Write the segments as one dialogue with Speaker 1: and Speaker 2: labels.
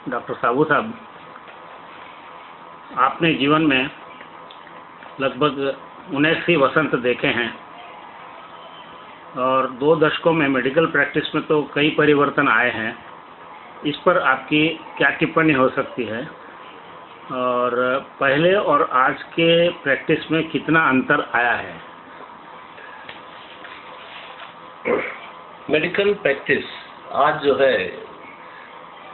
Speaker 1: Doctor साबू साहब, आपने जीवन में लगभग 79 वसंत देखे हैं और 2 दशकों में मेडिकल प्रैक्टिस में तो कई परिवर्तन आए हैं। इस पर आपकी क्या टिप्पणी हो सकती है और पहले और आज के प्रैक्टिस में कितना अंतर आया है?
Speaker 2: मेडिकल प्रैक्टिस आज जो है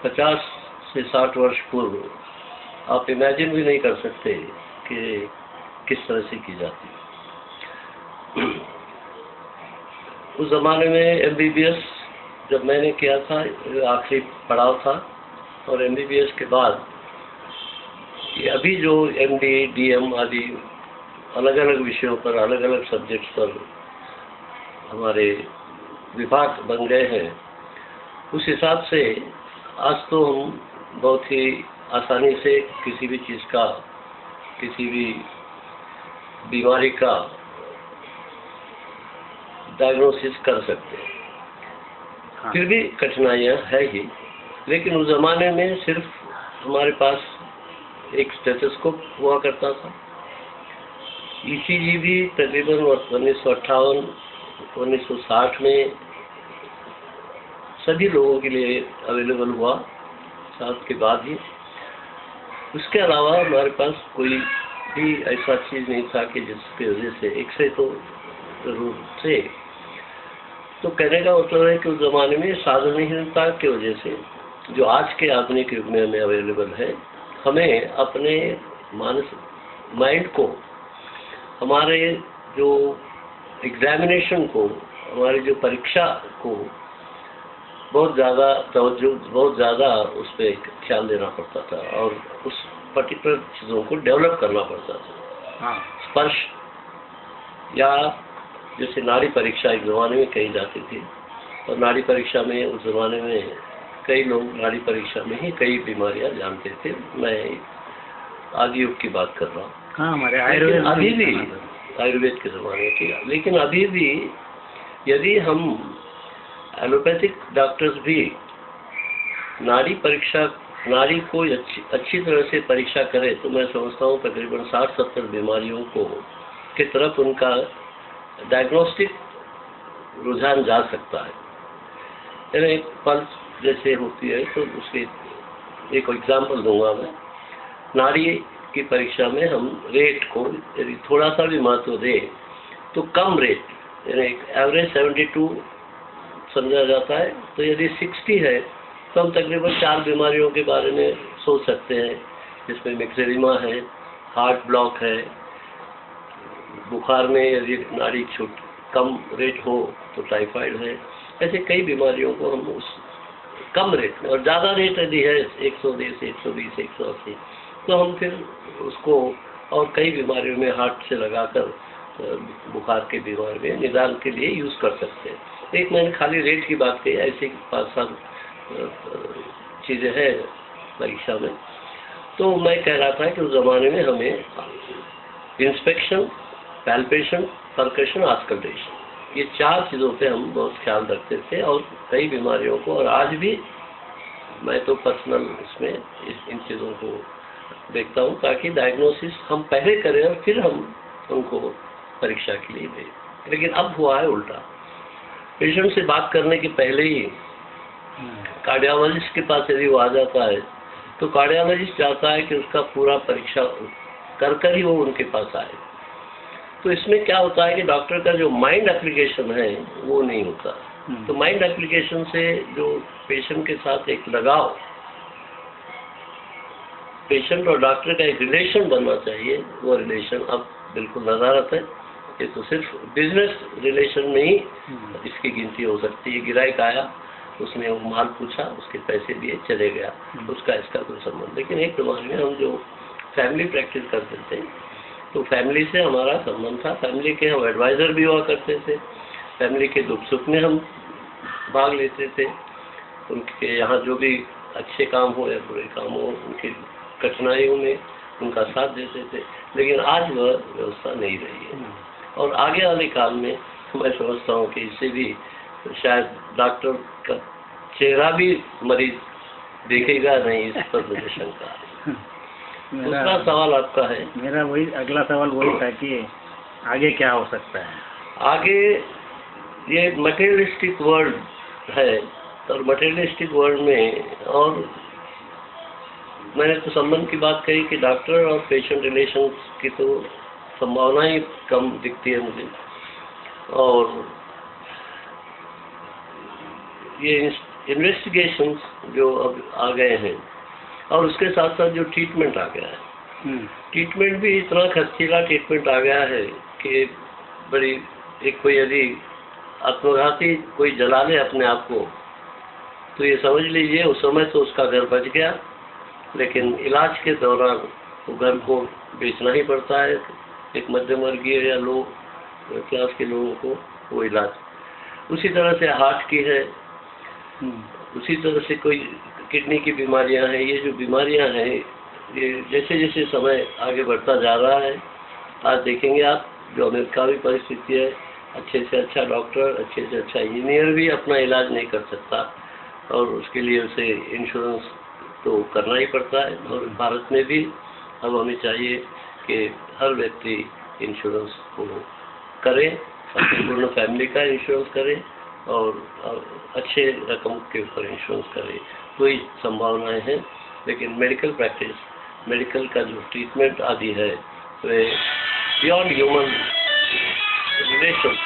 Speaker 2: 50 से 60 वर्ष पूर्व आप इमेजिन भी नहीं कर सकते कि किस तरह से की जाती है। उस ज़माने में एमबीबीएस जब मैंने किया था आखिरी पड़ाव था, और एमबीबीएस के बाद ये अभी जो एमडी, डीएम आदि अलग अलग विषयों पर, अलग अलग सब्जेक्ट्स पर हमारे विभाग बन गए हैं, उस हिसाब से आज तो हम बहुत ही आसानी से किसी भी चीज़ का, किसी भी बीमारी का डायग्नोसिस कर सकते हैं। हाँ। फिर भी कठिनाइयाँ है ही, लेकिन उस ज़माने में सिर्फ हमारे पास एक स्टेथोस्कोप हुआ करता था। ईसीजी भी तकरीबन 1958 1960 में सभी लोगों के लिए अवेलेबल हुआ, 60 के बाद ही। उसके अलावा हमारे पास कोई भी ऐसा चीज़ नहीं था कि जिसकी वजह से एक्सरे तो जरूर थे। तो कहने का मतलब है कि उस ज़माने में साधनहीनता की वजह से जो आज के आधुनिक युग में हमें अवेलेबल है, हमें अपने माइंड को, हमारे जो एग्जामिनेशन को, हमारी जो परीक्षा को बहुत ज़्यादा तवज्जो, बहुत ज़्यादा उस पर ख्याल देना पड़ता था और उस पर्टिकुलर चीज़ों को डेवलप करना पड़ता था। हाँ। स्पर्श या जैसे नाड़ी परीक्षा एक ज़माने में कही जाती थी, और नाड़ी परीक्षा में उस ज़माने में कई लोग नाड़ी परीक्षा में ही कई बीमारियां जानते थे। मैं आदि युग की बात कर रहा हूँ।
Speaker 1: हाँ, हमारे आयुर्वेद
Speaker 2: अभी भी आयुर्वेद के ज़माने की, लेकिन अभी भी यदि हम एलोपैथिक डॉक्टर्स भी नाड़ी परीक्षा, नाड़ी को अच्छी तरह से परीक्षा करें, तो मैं समझता हूँ तकरीबन 60-70 बीमारियों को की तरफ उनका डायग्नोस्टिक रुझान जा सकता है। यानी एक पल्स जैसे होती है, तो उसके एक एग्जाम्पल दूंगा मैं। नाड़ी की परीक्षा में हम रेट को यदि थोड़ा सा भी महत्व दें तो कम रेट, यानी एवरेज 72 समझा जाता है, तो यदि 60 है तो हम तकरीबन 4 बीमारियों के बारे में सोच सकते हैं, जिसमें मिक्सेरिमा है, हार्ट ब्लॉक है, बुखार में यदि नाड़ी कम रेट हो तो टाइफाइड है। ऐसे कई बीमारियों को हम उस कम रेट में, और ज़्यादा रेट यदि है 110, 120, 180, तो हम फिर उसको और कई बीमारियों में हार्ट से लगाकर बुखार के बीमारी में निदान के लिए यूज़ कर सकते हैं। एक मैंने खाली रेट की बात कही, ऐसी 5-7 चीज़ें हैं परीक्षा में। तो मैं कह रहा था कि उस ज़माने में हमें इंस्पेक्शन, पैल्पेशन, परकशन, आस्कल्टेशन, ये 4 चीज़ों पे हम बहुत ख्याल रखते थे, और कई बीमारियों को, और आज भी मैं तो पर्सनल इसमें इन चीज़ों को देखता हूँ, ताकि डायग्नोसिस हम पहले करें और फिर हम उनको परीक्षा के लिए दें। लेकिन अब हुआ है उल्टा, पेशेंट से बात करने के पहले ही कार्डियोलॉजिस्ट के पास यदि वो आ जाता है, तो कार्डियोलॉजिस्ट चाहता है कि उसका पूरा परीक्षा कर ही वो उनके पास आए। तो इसमें क्या होता है कि डॉक्टर का जो माइंड एप्लीकेशन है वो नहीं होता। तो माइंड एप्लीकेशन से जो पेशेंट के साथ एक लगाव, पेशेंट और डॉक्टर का एक रिलेशन बनना चाहिए, वो रिलेशन अब बिल्कुल नज़ारत है। ये तो सिर्फ बिजनेस रिलेशन में ही इसकी गिनती हो सकती है। गिराक आया, उसने वो माल पूछा, उसके पैसे दिए, चले गया, उसका इसका कोई संबंध। लेकिन एक ज़माने में हम जो फैमिली प्रैक्टिस करते थे, तो फैमिली से हमारा संबंध था, फैमिली के हम एडवाइज़र भी हुआ करते थे, फैमिली के दुख सुख में हम भाग लेते थे, उनके यहाँ जो भी अच्छे काम हो या बुरे काम हो, उनकी कठिनाइयों में उनका साथ देते थे। लेकिन आज वह व्यवस्था नहीं रही है, और आगे वाले काल में मैं समझता हूँ कि इससे भी शायद डॉक्टर का चेहरा भी मरीज देखेगा नहीं, इस पर मुझे शंका है। दूसरा सवाल आपका है।
Speaker 1: मेरा वही अगला सवाल वही था कि आगे क्या हो सकता है।
Speaker 2: आगे ये मटेरियलिस्टिक वर्ल्ड है, और मटेरियलिस्टिक वर्ल्ड में, और मैंने तो संबंध की बात कही कि डॉक्टर और पेशेंट रिलेशन की तो संभावना ही कम दिखती है मुझे। और ये इन्वेस्टिगेशंस जो अब आ गए हैं, और उसके साथ साथ जो ट्रीटमेंट आ गया है, ट्रीटमेंट भी इतना खर्चीला ट्रीटमेंट आ गया है कि बड़ी एक कोई यदि आत्मघाती कोई जला ले अपने आप को, तो ये समझ लीजिए उस समय तो उसका घर बच गया, लेकिन इलाज के दौरान वो घर को बेचना ही पड़ता है। एक मध्यम वर्गीय या लो क्लास के लोगों को वो इलाज। उसी तरह से हार्ट की है, उसी तरह से कोई किडनी की बीमारियां हैं। ये जो बीमारियां हैं, ये जैसे जैसे समय आगे बढ़ता जा रहा है, आज देखेंगे आप जो अमेरिका की परिस्थिति है, अच्छे से अच्छा डॉक्टर, अच्छे से अच्छा इंजीनियर भी अपना इलाज नहीं कर सकता, और उसके लिए उसे इंश्योरेंस तो करना ही पड़ता है। और भारत में भी अब हमें चाहिए कि हर व्यक्ति इंश्योरेंस को करे, अपनी पूर्ण फैमिली का इंश्योरेंस करे, और अच्छे रकम के ऊपर इंश्योरेंस करे, तो ही संभावनाएं हैं। लेकिन मेडिकल प्रैक्टिस, मेडिकल का जो ट्रीटमेंट आदि है, वे बियॉन्ड ह्यूमन रिलेशन